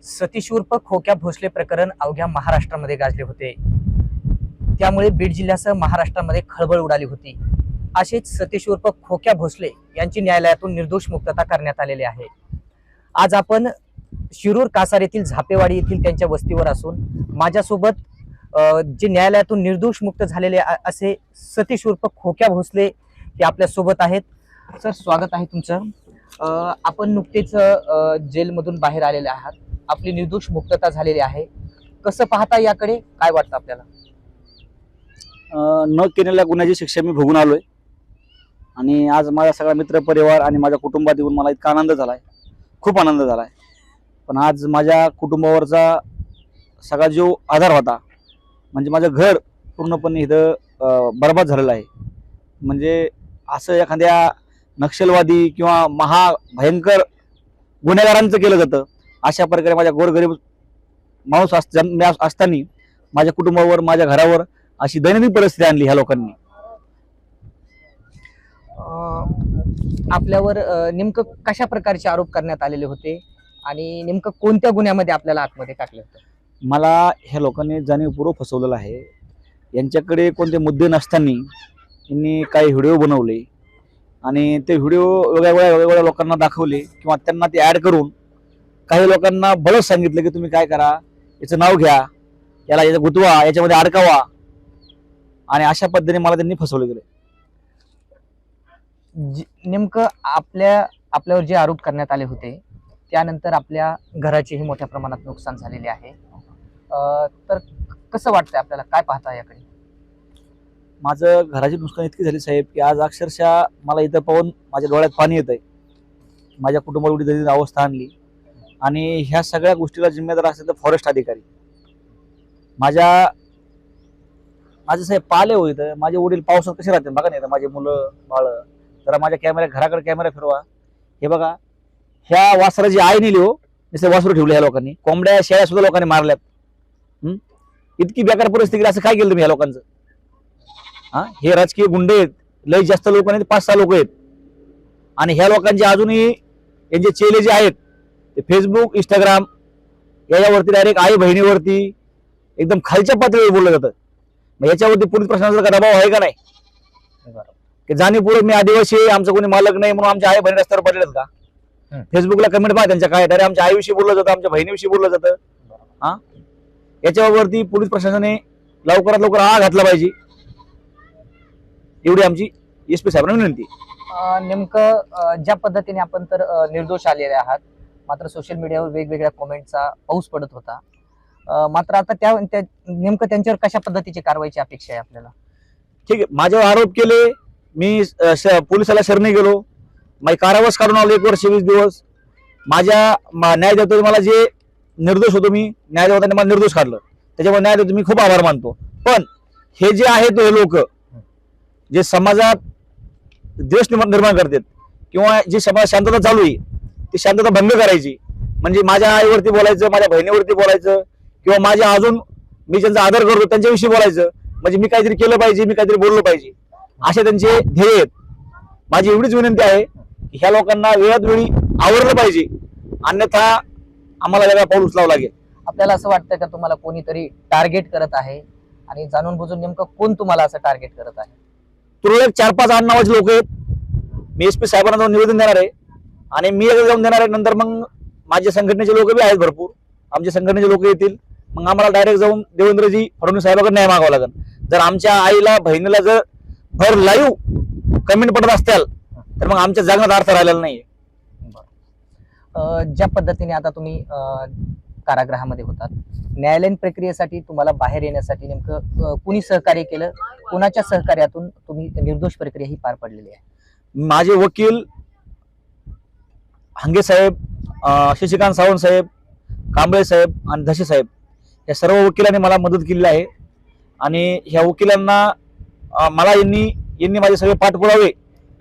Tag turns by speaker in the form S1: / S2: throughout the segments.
S1: सतीश उर्फ खोक्या भोसले प्रकरण अवघ्या महाराष्ट्रामध्ये गाजले होते. त्यामुळे बीड जिल्ह्यासह महाराष्ट्रामध्ये खळबळ उडाली होती. असेच सतीश उर्फ खोक्या भोसले यांची न्यायालयातून निर्दोष मुक्तता करण्यात आलेली आहे. आज आपण शिरूर कासार येथील झापेवाडी येथील त्यांच्या वस्तीवर असून माझ्यासोबत जे न्यायालयातून निर्दोष मुक्त झालेले असे सतीश उर्फ खोक्या भोसले ते आपल्या सोबत आहेत. सर, स्वागत आहे तुमचं. आपण नुकतेच जेलमधून बाहेर आलेले आहात. आपली निर्दोष मुक्तता झालेली आहे. कसं पाहता याकडे, काय वाटतं आपल्याला?
S2: न केलेल्या गुन्ह्याची शिक्षा मी भोगून आलोय आणि आज माझा सगळा मित्र परिवार आणि माझ्या कुटुंबात येऊन मला इतका आनंद झालाय, खूप आनंद झालाय. पण आज माझ्या कुटुंबावरचा सगळा जो आधार होता, म्हणजे माझं घर पूर्णपणे इथं बरबाद झालेलं आहे. म्हणजे असं एखाद्या नक्षलवादी किंवा महाभयंकर गुन्हेगारांचं केलं जातं, अशा प्रकारे माझ्या गोरगरीब माणूस असताना माझ्या कुटुंबावर, माझ्या घरावर अशी दैनंदिन परिस्थिती आणली ह्या लोकांनी.
S1: आपल्यावर नेमकं कशा प्रकारचे आरोप करण्यात आलेले होते आणि नेमकं कोणत्या गुन्ह्यामध्ये आपल्याला आतमध्ये टाकलं होतं?
S2: मला ह्या लोकांनी जाणीवपूर्वक फसवलेलं आहे. यांच्याकडे कोणते मुद्दे नसताना यांनी काही व्हिडिओ बनवले आणि ते व्हिडिओ वेगवेगळ्या लोकांना दाखवले किंवा त्यांना ते ॲड करून काही लोकांना बळच सांगितलं की तुम्ही काय करा, याचं नाव घ्या, याला याचं गुतवा, याच्यामध्ये अडकावा, आणि अशा पद्धतीने मला त्यांनी फसवलं गेलं.
S1: नेमकं आपल्यावर जे आरोप करण्यात आले होते त्यानंतर आपल्या घराचेही मोठ्या प्रमाणात नुकसान झालेले आहे. तर कसं वाटतंय आपल्याला, काय पाहता याकडे?
S2: माझं घराची नुकसान इतकी झाली साहेब की आज अक्षरशः मला इथं पाहून माझ्या डोळ्यात पाणी येत आहे. माझ्या कुटुंबाला एवढी दयनीय अवस्था आणली आणि ह्या सगळ्या गोष्टीला जिम्मेदार असेल तर फॉरेस्ट अधिकारी. माझं साहेब पाले होईल, माझे वडील पावसात कसे राहते बघा. नाही माझे मुलं बाळ, जरा माझ्या घराकडे कॅमेरा फिरवा. हे बघा, ह्या वासराची आई नेली हो, जसे वासरू ठेवले ह्या लोकांनी. कोंबड्या शेळ्या सुद्धा लोकांनी मारल्यात. इतकी बेकार परिस्थिती, असं काय केलं तुम्ही ह्या लोकांचं? हे राजकीय गुंडे आहेत, लय जास्त लोक नाही, 5-6 लोक आहेत. आणि ह्या लोकांचे अजूनही यांचे चेले जे आहेत ते फेसबुक, इंस्टाग्राम याच्यावरती डायरेक्ट आई बहिणीवरती एकदम खालच्या पातळीवर बोललं जातं. मग याच्यावरती पोलीस प्रशासनाचा दबाव आहे का नाही? की जाणीवपूर्वक मी आदिवासी आहे, आमचं कोणी मालक नाही म्हणून आमच्या आई बहिणी रस्त्यावर पडलेत का? फेसबुकला कमेंट पहा त्यांच्या, काय डायरेक्ट आमच्या आईविषयी बोललं जातं, आमच्या बहिणीविषयी बोललं जातं. याच्यावरती पोलीस प्रशासनाने लवकरात लवकर घातला पाहिजे, एवढी आमची SP साहेबांना विनंती.
S1: नेमकं ज्या पद्धतीने आपण तर निर्दोष आलेले आहात, मात्र सोशल मीडियावर वेगवेगळ्या कमेंटचा पाऊस पडत होता. मात्र आता नेमकं त्यांच्यावर कशा पद्धतीची कारवाईची अपेक्षा आहे आपल्याला?
S2: ठीक आहे, माझ्यावर आरोप केले, मी पोलिसाला शरणी गेलो, माझी कारावास काढून आलो 1 वर्ष 20 दिवस. माझ्या न्यायदेवताने मला जे निर्दोष होतो, मी न्यायदेवताने मला निर्दोष काढलं, त्याच्यामुळे न्यायदेवता मी खूप आभार मानतो. पण हे जे आहेत हे लोक जे समाजात द्वेष निर्माण करतात किंवा जी समाज शांतता चालू आहे ती शांतता भंग करायची, म्हणजे माझ्या आईवरती बोलायचं, माझ्या बहिणीवरती बोलायचं किंवा माझ्या अजून मी ज्यांचा आदर करतो त्यांच्याविषयी बोलायचं, म्हणजे मी काहीतरी केलं पाहिजे, मी काहीतरी बोललो पाहिजे, असे त्यांचे ध्येय आहेत. माझी एवढीच विनंती आहे की ह्या लोकांना वेळात वेळी आवरलं पाहिजे, अन्यथा आम्हाला वेगळा पाऊल उचलावं लागेल.
S1: आपल्याला असं वाटतं का तुम्हाला कोणीतरी टार्गेट करत आहे, आणि जाणून बुजून नेमकं कोण तुम्हाला असं टार्गेट करत आहे?
S2: तुरळक 4-5 आडनावाचे लोक आहेत. मी SP साहेबांना जाऊन निवेदन देणार आहे आणि मी एकदा जाऊन देणार आहे. नंतर मग माझ्या संघटनेचे लोक बी आहेत भरपूर, आमच्या संघटनेचे लोक येतील. मग आम्हाला डायरेक्ट जाऊन देवेंद्रजी फडणवीस साहेबांकडे न्याय मागावा लागेल. जर आमच्या आईला बहिणीला जर भर लाईव्ह कमेंट पडत असतील तर मग आमच्या जगण्यात अर्थ राहिलेला नाहीये.
S1: ज्या पद्धतीने आता तुम्ही कारागृहामध्ये होतात, न्यायालयीन प्रक्रियेसाठी तुम्हाला बाहेर येण्यासाठी नेमकं कुणी सहकार्य केलं? कुणाच्या सहकार्यातून तुम्ही निर्दोष प्रक्रिया ही पार पडलेली आहे?
S2: माझे वकील हंगे साहेब, शशिकांत सावंत साहेब, कांबळे साहेब आणि धसे साहेब या सर्व वकिलांनी मला मदत केली आहे. आणि ह्या वकिलांना मला यांनी माझे सगळे पाठपुरावे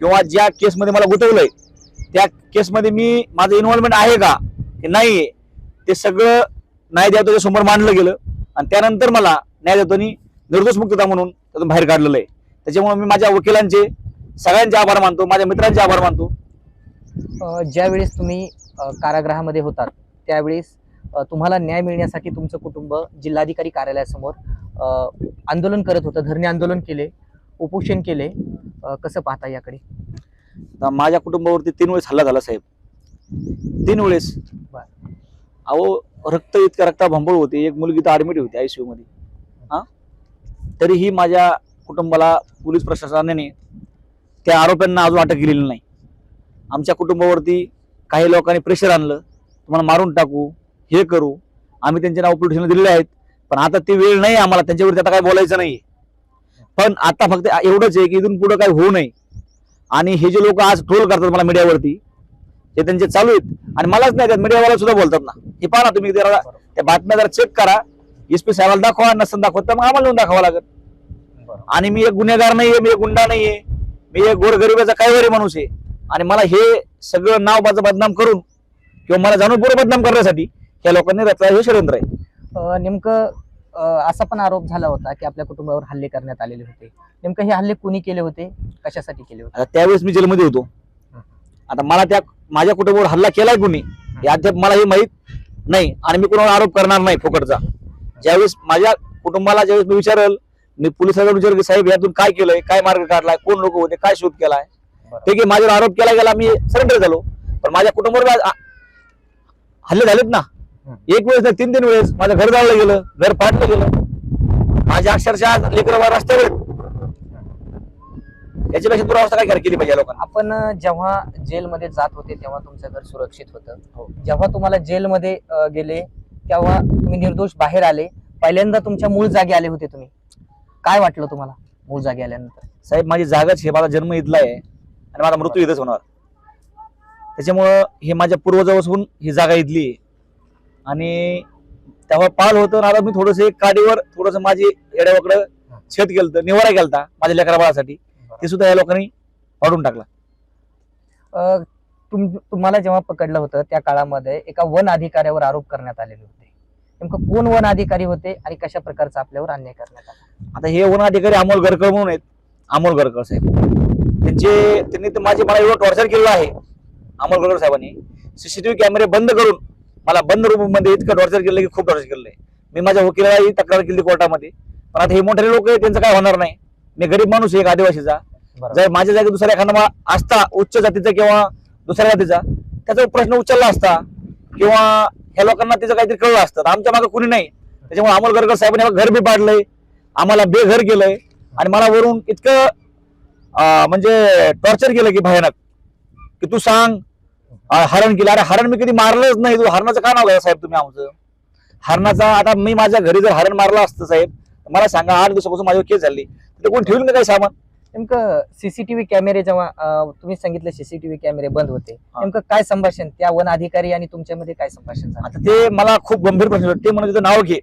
S2: किंवा ज्या केसमध्ये मला गुंतवलंय त्या केसमध्ये मी माझं इन्व्हॉल्वमेंट आहे का की नाही ते सगळं न्यायदेवताच्या समोर मांडलं गेलं. आणि त्यानंतर मला न्यायदेवतांनी निर्दोष मुक्तता म्हणून त्यातून बाहेर काढलेलं आहे. त्याच्यामुळे मी माझ्या वकिलांचे सगळ्यांचे आभार मानतो, माझ्या मित्रांचे आभार मानतो.
S1: ज्यावेळेस तुम्ही कारागृहामध्ये होतात त्यावेळेस तुम्हाला न्याय मिळण्यासाठी तुमचं कुटुंब जिल्हाधिकारी कार्यालयासमोर आंदोलन करत होतं, धरणे आंदोलन केले, उपोषण केले. कसं पाहता याकडे?
S2: आता माझ्या कुटुंबावरती 3 वेळेस हल्ला झाला साहेब, 3 वेळेस. अहो रक्त इतका रक्ताभांबळ होते, एक मुलगी तर ऍडमिट होती ICU मध्ये. तरीही माझ्या कुटुंबाला पोलीस प्रशासनाने त्या आरोपींना अजून अटक केलेली नाही. आमच्या कुटुंबावरती काही लोकांनी प्रेशर आणलं, तुम्हाला मारून टाकू, हे करू. आम्ही त्यांचे नाव पोलीस स्टेशनला दिलेले आहेत, पण आता ती वेळ नाही आम्हाला त्यांच्यावरती आता काय बोलायचं नाही. पण आता फक्त एवढंच आहे की इथून पुढे काही होऊ नये. आणि हे जे लोक आज ट्रोल करतात मला मीडियावरती, ते त्यांचे चालू आहेत. आणि मलाच नाही त्यात मीडियावाला सुद्धा बोलतात ना, हे पहा ना तुम्ही त्या बातम्या जरा चेक करा, SP साहेबाला दाखवा, नसन दाखवत तर मग आम्हाला येऊन दाखवावं लागेल. आणि मी एक गुन्हेगार नाहीये, मी एक गुंडा नाहीये, मी एक गोरगरिबाचा काहीवरी माणूस आहे. आणि मला हे सगळं नाव माझं बदनाम करून किंवा मला जाणून पूर्व बदनाम करण्यासाठी या लोकांनी रचलं हे षडयंत्र आहे.
S1: नेमकं असा पण आरोप झाला होता की आपल्या कुटुंबावर हल्ले करण्यात आलेले होते. नेमकं हे हल्ले कुणी केले होते, कशासाठी केले होते?
S2: आता त्यावेळेस मी जेलमध्ये होतो. आता मला माझ्या कुटुंबावर हल्ला केलाय कुणी हे अद्याप मला हे माहित नाही, आणि मी कोणावर आरोप करणार नाही फुकटचा. ज्यावेळेस माझ्या कुटुंबाला ज्यावेळेस मी विचारेल, मी पोलिसांना विचारेल की साहेब यातून काय केलंय, काय मार्ग काढलाय, कोण लोक होते, काय शोध केलाय, ठीक आहे माझ्यावर आरोप केला गेला, मी सरेंडर झालो. पण माझ्या कुटुंबावर हल्ले झालेत ना, एक वेळेस नाही 3 वेळेस. माझं घर जाळलं गेलं, घर फाटलं गेलं, माझ्या अक्षरशः लेकरं रस्त्यावर. याच्यापेक्षा दुरावस्था काय केली पाहिजे लोकांना?
S1: आपण जेव्हा जेलमध्ये जात होते तेव्हा तुमचं घर सुरक्षित होतं. जेव्हा तुम्हाला जेलमध्ये गेले तेव्हा तुम्ही निर्दोष बाहेर आले, पहिल्यांदा तुमच्या मूळ जागी आले होते तुम्ही. काय वाटलं तुम्हाला मूळ जागी आल्यानंतर?
S2: साहेब माझी जागाच हे, माझा जन्म इथला आहे आणि माझा मृत्यू इथंच होणार. त्याच्यामुळं हे माझ्या पूर्वजापासून ही जागा इथली आहे. आणि तेव्हा पाल होतं, आता मी थोडस काडीवर थोडस माझी येड्यावाकडं शेत केलं, निवारा केलता माझ्या लेकरा बाळासाठी, ते सुद्धा या लोकांनी पाडून टाकला.
S1: तुम्हाला जेव्हा पकडलं होतं त्या काळामध्ये एका वन अधिकाऱ्यावर आरोप करण्यात आलेले होते. नेमकं कोण वन अधिकारी होते आणि कशा प्रकारचा आपल्यावर अन्याय करण्यात आला?
S2: आता हे वन अधिकारी अमोल गरकर म्हणून आहेत, अमोल गरकर साहेब. त्यांनी तर मला एवढं टॉर्चर केलेलं आहे अमोल गरकर साहेबांनी. CCTV कॅमेरे बंद करून मला बंद रूम मध्ये इतकं टॉर्चर केलं की खूप टॉर्चर केलंय. मी माझ्या वकिलालाही तक्रार केली कोर्टामध्ये. पण आता हे मोठे लोक आहेत, त्यांचं काय होणार नाही. मी गरीब माणूस आहे, एक आदिवासीचा. जर माझ्या जागी दुसऱ्या एखादा असता उच्च जातीचा किंवा दुसऱ्या जातीचा, त्याचा प्रश्न उचलला असता किंवा ह्या लोकांना त्याचं काहीतरी कळलं असतं. आमच्या मागे कुणी नाही. त्याच्यामुळे अमोल गरकर साहेबांनी घर बी पाडलंय, आम्हाला बेघर केलंय आणि मला वरून इतकं म्हणजे टॉर्चर केलं की भयानक, की तू सांग हरण केलं. अरे हरण मी कधी मारलंच नाही. तू हरणाचं का नाव घ्या साहेब तुम्ही आमचं? हरणाचा आता मी माझ्या घरी जर हरण मारलं असतं साहेब, मला सांगा 8 दिवसापासून माझ्यावर केस झाली, तर कोण ठेवलं ना काही सामान?
S1: नेमकं CCTV कॅमेरे जेव्हा तुम्ही सांगितलं CCTV कॅमेरे बंद होते, नेमकं काय संभाषण त्या वन अधिकारी आणि तुमच्यामध्ये काय संभाषण झालं?
S2: आता ते मला खूप गंभीर प्रश्न होते. ते म्हणत होते नाव घे,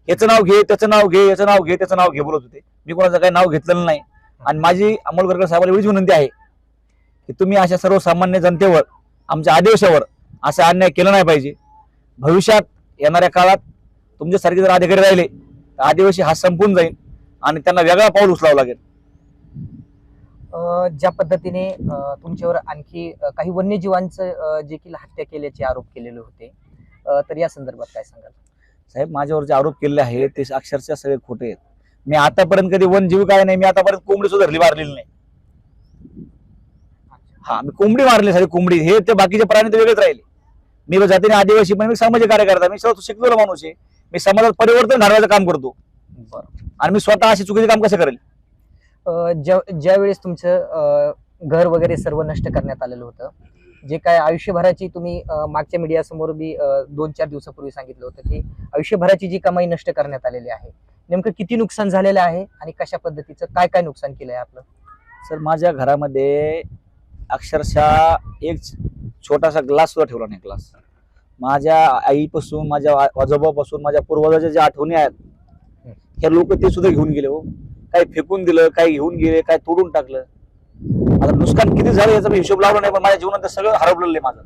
S2: याचं नाव घे, त्याचं नाव घे, याचं नाव घे, त्याचं नाव घे बोलत होते. मी कोणाचं काही नाव घेतलेलं नाही. आणि माझी अमोल गरकर साहेबांना एवढीच विनंती आहे की तुम्ही अशा सर्वसामान्य जनतेवर, आमच्या आदिवासीवर असा अन्याय केला नाही पाहिजे. भविष्यात येणाऱ्या काळात तुमच्यासारखे जर अधिकारी राहिले तर आदिवासी हा संपून जाईल आणि त्यांना वेगळा पाऊल उचलावं लागेल.
S1: ज्या पद्धतीने तुमच्यावर आणखी काही वन्यजीवांचं जे की हत्या केल्याचे आरोप केलेले होते, तर या संदर्भात काय सांगाल?
S2: साहेब माझ्यावर जे आरोप केले आहेत ते अक्षरशः सगळे खोटे आहेत. मी आतापर्यंत कधी वनजीव काय नाही, मी आतापर्यंत कोंबडी सुद्धा धरली मारलेली नाही. हा मी कोंबडी मारली, सारी कोंबडी. हे ते बाकीचे प्राणी तर वेगळेच राहिले. मी जातीने आदिवासी, पण मी सामाजिक कार्यकर्ता, मी शिकलेला माणूस आहे. मी समाजात परिवर्तन घडवायचं काम करतो. आणि मी स्वतः अशी चुकीचे काम कसं करेल?
S1: ज्या वेळेस तुमचं घर वगैरे सर्व नष्ट करण्यात आलेलं होतं, जे काय आयुष्यभराची तुम्ही मागच्या मीडिया समोर बी 2-4 दिवसापूर्वी सांगितलं होतं की आयुष्यभराची जी कमाई नष्ट करण्यात आलेली आहे, नेमकं किती नुकसान झालेलं आहे आणि कशा पद्धतीचं काय काय नुकसान केलंय आपलं?
S2: सर माझ्या घरामध्ये अक्षरशः एक छोटासा ग्लास सुद्धा ठेवला नाही. ग्लास माझ्या आईपासून, माझ्या आजोबापासून, माझ्या पूर्वजाच्या ज्या आठवणी आहेत, हे लोक ते सुद्धा घेऊन गेले. हो, काही फेकून दिलं, काही घेऊन गेले, काही तोडून टाकलं. आता नुकसान किती झालं याचा मी हिशोब लावला नाही, पण माझ्या जीवनात ते सगळं हरपलेलं आहे.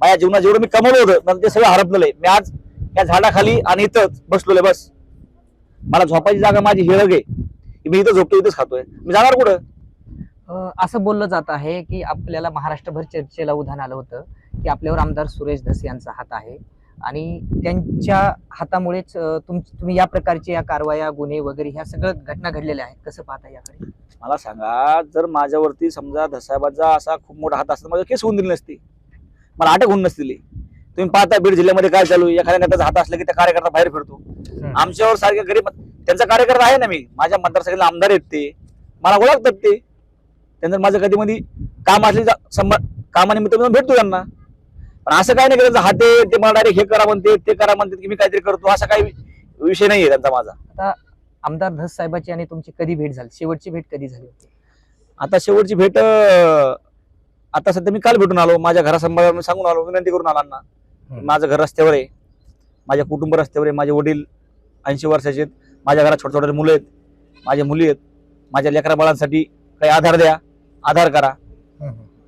S2: माझ्या जीवनात जेवढं मी कमवलं होतं ते सगळं हरपलेलं आहे. मी आज या झाडाखाली आणि इथंच बसलेलो आहे. बस मला झोपायची जागा माझी हिरग आहे, मी इथं झोपतो, इथंच खातोय. मी जाणार कुठं?
S1: असं बोललं जात आहे की आपल्याला महाराष्ट्रभर चर्चेला उधाण आलं होतं की आपल्यावर आमदार सुरेश धस यांचा हात आहे. आणि त्यांच्या हातामुळेच तुम्ही या प्रकारचे या कारवाया गुन्हे वगैरे ह्या सगळं घटना घडलेल्या आहेत. कसं पाहता याकडे?
S2: मला सांगा, जर माझ्यावरती समजा धसाहेबाचा असा खूप मोठा हात असता माझ्या केस होऊन दिली नसती, मला अटक होऊन नसतील. तुम्ही पाहता बीड जिल्ह्यामध्ये काय चालू आहे. एखाद्या नेत्याचा हात असला की त्या कार्यकर्ता बाहेर फिरतो. आमच्यावर सारखे गरीब त्यांचा कार्यकर्ता आहे ना, मी माझ्या मतदारसंघातले आमदार आहेत, ते मला ओळखतात. ते त्यांचं माझं कधी मध्ये काम असले कामानिमित्त मी भेटतो त्यांना. पण असं काय नाही की त्यांचा हात आहे ते मला डायरेक्ट हे करा म्हणते ते करा म्हणते की मी काहीतरी करतो, असा काही विषय नाहीये त्यांचा माझा.
S1: आता आमदार धस साहेबांची आणि तुमची कधी भेट झाली? शेवटची भेट कधी झाली होती?
S2: आता शेवटची भेट आता सध्या मी काल भेटून आलो. माझ्या घरासंबंधात मी सांगून आलो, विनंती करून आलो ना. माझं घर रस्त्यावर आहे, माझ्या कुटुंब रस्त्यावर आहे. माझे वडील 80 वर्षाचे आहेत. माझ्या घरात छोटे छोटे मुलं आहेत, माझ्या मुली आहेत. माझ्या लेकरा बाळांसाठी काही आधार द्या, आधार करा.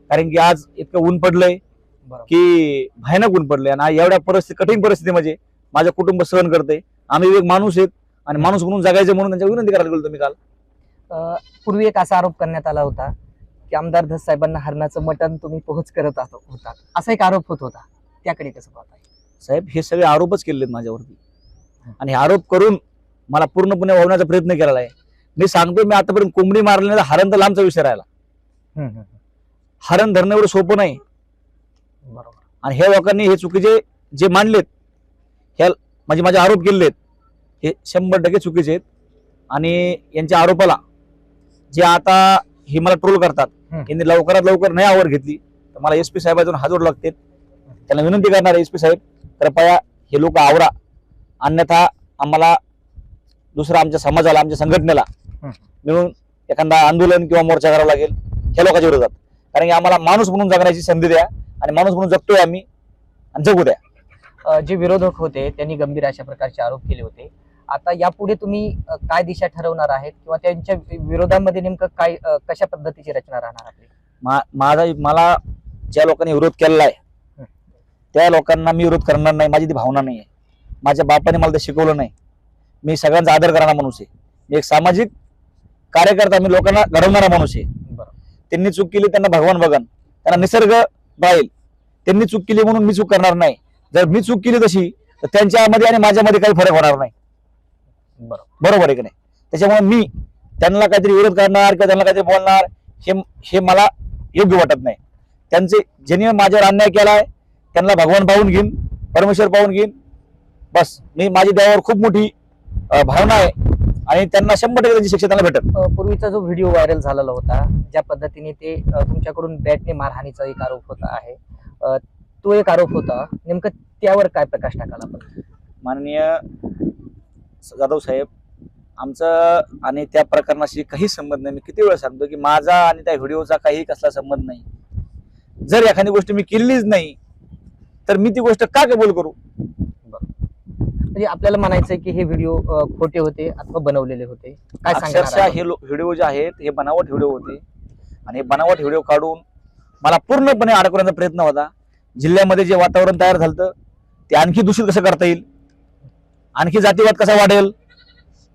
S2: कारण की आज इतकं ऊन पडलंय की भयानक ऊन पडलंय आणि एवढ्या कठीण परिस्थितीमध्ये माझं कुटुंब सहन करते. आम्ही एक माणूस आहेत आणि माणूस म्हणून जगायचं म्हणून त्यांच्या विनंती करायला गेलो मी काल.
S1: पूर्वी एक असा आरोप करण्यात आला होता की आमदार धस साहेबांना हरणाचं मटण तुम्ही पोहोच करत होता, असा एक आरोप होत होता. त्याकडे कसं पाहताय?
S2: साहेब, हे सगळे आरोपच केलेत माझ्यावरती आणि हे आरोप करून मला पूर्णपणे वावण्याचा प्रयत्न केलेला आहे. मी सांगतो, मी आतापर्यंत कोंबडी मारली नाही, हरण तर लांबचा विषय राहिला. हरण धरणं एवढं सोपं नाही.
S1: बरोबर.
S2: आणि हे लोकांनी हे चुकीचे जे मांडलेत, ह्या म्हणजे माझे आरोप केलेत, हे 100% चुकीचे आहेत. आणि यांच्या आरोपाला जे आता हे मला ट्रोल करतात, यांनी लवकरात लवकर नाही आवर घेतली तर मला SP साहेबांतून हात जोड लागते. त्यांना विनंती करणार, SP साहेब कृपया हे लोक आवरा, अन्यथा आम्हाला दुसरा आमच्या समाजाला, आमच्या संघटनेला मिळून एखादा आंदोलन किंवा मोर्चा करावा लागेल ह्या लोकांच्या विरोधात. कारण की आम्हाला माणूस म्हणून जगण्याची संधी द्या आणि माणूस म्हणून जगतोय आम्ही आणि जगू द्या.
S1: जे विरोधक होते त्यांनी गंभीर अशा प्रकारचे आरोप केले होते. आता यापुढे तुम्ही काय दिशा ठरवणार आहेत किंवा त्यांच्या विरोधामध्ये नेमकं काय कशा पद्धतीची रचना राहणार आपली?
S2: मला ज्या लोकांनी विरोध केलेला आहे त्या लोकांना मी विरोध करणार नाही. माझी ती भावना नाही आहे. माझ्या बापाने मला ते शिकवलं नाही. मी सगळ्यांचा आदर करणारा माणूस आहे. मी एक सामाजिक कार्यकर्ता, मी लोकांना घडवणारा माणूस आहे. त्यांनी चूक केली त्यांना भगवान बघन, त्यांना निसर्ग पाहिल. त्यांनी चूक केली म्हणून मी चूक करणार नाही. जर मी चूक केली तशी तर त्यांच्यामध्ये आणि माझ्यामध्ये काही फरक होणार नाही. बरोबर आहे की नाही? त्याच्यामुळे मी त्यांना काहीतरी विरोध करणार किंवा त्यांना काहीतरी बोलणार हे मला योग्य वाटत नाही. त्यांचे ज्यांनी माझ्यावर अन्याय केलाय त्यांना भगवान पाहून घेईन, परमेश्वर पाहून घेईन. बस, मी माझी देवावर खूप मोठी भावना आहे आणि त्यांना 100% त्यांची शिक्षा त्यांना भेटत.
S1: पूर्वीचा जो व्हिडिओ व्हायरल झालेला होता, ज्या पद्धतीने ते तुमच्याकडून बॅटने मारहाणीचा एक आरोप होता आहे, तो एक आरोप होता, नेमकं त्यावर काय प्रकाश टाकाला आपण?
S2: माननीय जाधव साहेब, आमचा आणि त्या प्रकरणाशी काही संबंध नाही. मी किती वेळा सांगतो की माझा आणि त्या व्हिडिओचा काही कसला संबंध नाही. जर एखादी गोष्ट मी केलीच नाही तर मी ती गोष्ट का कबूल करू?
S1: म्हणजे आपल्याला म्हणायचंय की हे व्हिडिओ खोटे होते अथवा बनवलेले होते? काय
S2: अक्षरशः हे व्हिडिओ जे आहेत हे बनावट व्हिडिओ होते आणि हे बनावट व्हिडिओ काढून मला पूर्णपणे अडकवण्याचा प्रयत्न होता. जिल्ह्यामध्ये जे वातावरण तयार झालं ते आणखी दूषित कसं करता येईल, आणखी जातीवाद कसा वाढेल,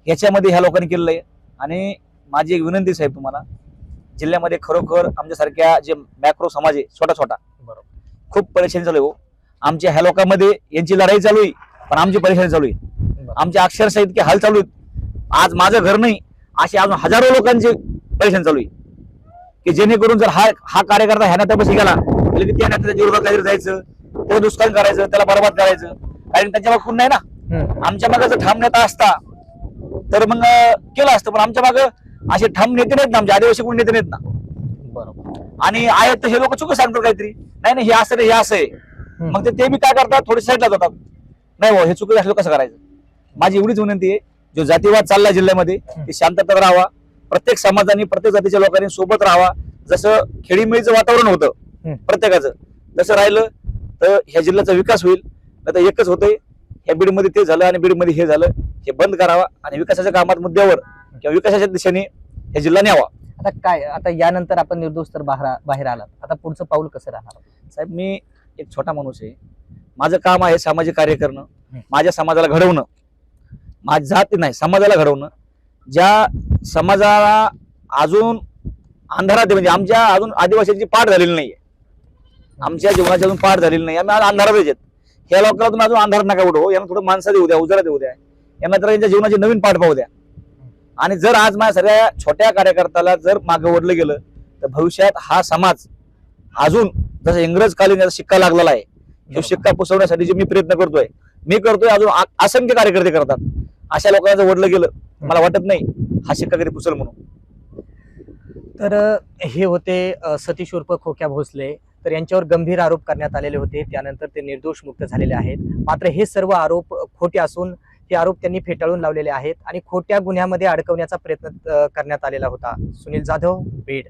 S2: याच्यामध्ये ह्या लोकांनी केलेलं आहे. आणि माझी एक विनंती साहेब तुम्हाला, जिल्ह्यामध्ये खरोखर आमच्यासारख्या जे मॅक्रो समाज आहे, छोटा छोटा, खूप परेशानी चालू आहे हो. आमच्या ह्या लोकांमध्ये यांची लढाई चालू आहे पण आमची परेशानी चालू आहे. आमच्या अक्षरशः इतके हाल चालू आहेत. आज माझं घर नाही असे अजून हजारो लोकांची परेशानी चालू आहे की जेणेकरून जर हा कार्यकर्ता ह्या नेत्यापाशी गेला की त्या नेत्याच्या विरोधात काहीतरी जायचं, त्याला दुष्काळ करायचं, त्याला बरबाद करायचं. कारण त्यांच्या मागे कोण नाही ना. आमच्या मागे जर ठाम नेता असता तर मग केलं असतं, पण आमच्या मागे असे ठाम नेते नाहीत ना, आमचे आदिवासी कोण नेते नाहीत ना.
S1: बरोबर.
S2: आणि आहेत तर हे लोक चुक सांगतात काहीतरी, नाही हे असं नाही, हे असं आहे. मग ते बी काय करतात, थोडी साईडला जातात. नाही हो, हे चुकीचं असलं कसं करायचं? माझी एवढीच विनंती आहे, जो जातीवाद चालला जिल्ह्यामध्ये ते शांततेत राहावा. प्रत्येक समाजाने, प्रत्येक जातीच्या लोकांनी सोबत राहावा. जसं खेडीमेळीचं वातावरण होतं प्रत्येकाचं, तसं राहिलं तर ह्या जिल्ह्याचा विकास होईल. नाही तर एकच होतंय, ह्या बीडमध्ये ते झालं आणि बीडमध्ये हे झालं. हे बंद करावा आणि विकासाच्या कामात मुद्द्यावर किंवा विकासाच्या दिशेने हे जिल्हा न्यावा.
S1: आता काय, आता यानंतर आपण निर्दोष तर बाहेर आलात, आता पुढचं पाऊल कसं राहणार?
S2: साहेब, मी एक छोटा माणूस आहे. माझं काम आहे सामाजिक कार्य करणं, माझ्या समाजाला घडवणं, माझ्या जाती नाही समाजाला घडवणं. ज्या समाजाला अजून अंधारात आहे, म्हणजे आमच्या अजून आदिवासींची पाठ झालेली नाहीये, आमच्या जीवनाची अजून पाठ झालेली नाही, आम्ही आज अंधारातच आहेत. ह्या लोकांना तुम्ही अजून अंधार नका उडवू, यांना थोडं माणसं देऊ द्या, उजाला देऊ द्या, यांना तर यांच्या जीवनाची नवीन पाठ पाहू द्या. आणि जर आज माझ्या सगळ्या छोट्या कार्यकर्त्याला जर मागे ओढलं गेलं तर भविष्यात हा समाज अजून जसं इंग्रजकालीन याचा शिक्का लागलेला आहे, तो शिक्का पुसवण्यासाठी जे मी प्रयत्न करतोय अजून असंख्य कार्यकर्ते करतात. अशा लोकांना जर ओढलं गेलं मला वाटत नाही हा शिक्का कधी पुसेल म्हणून.
S1: तर हे होते सतीश उर्फ खोक्या भोसले. तर यांच्यावर गंभीर आरोप करण्यात आलेले होते, त्यानंतर ते निर्दोष मुक्त झालेले आहेत. मात्र हे सर्व आरोप खोटे असून हे आरोप त्यांनी फेटाळून लावलेले आहेत आणि खोट्या गुन्ह्यामध्ये अडकवण्याचा प्रयत्न करण्यात आलेला होता. सुनील जाधव, बीड.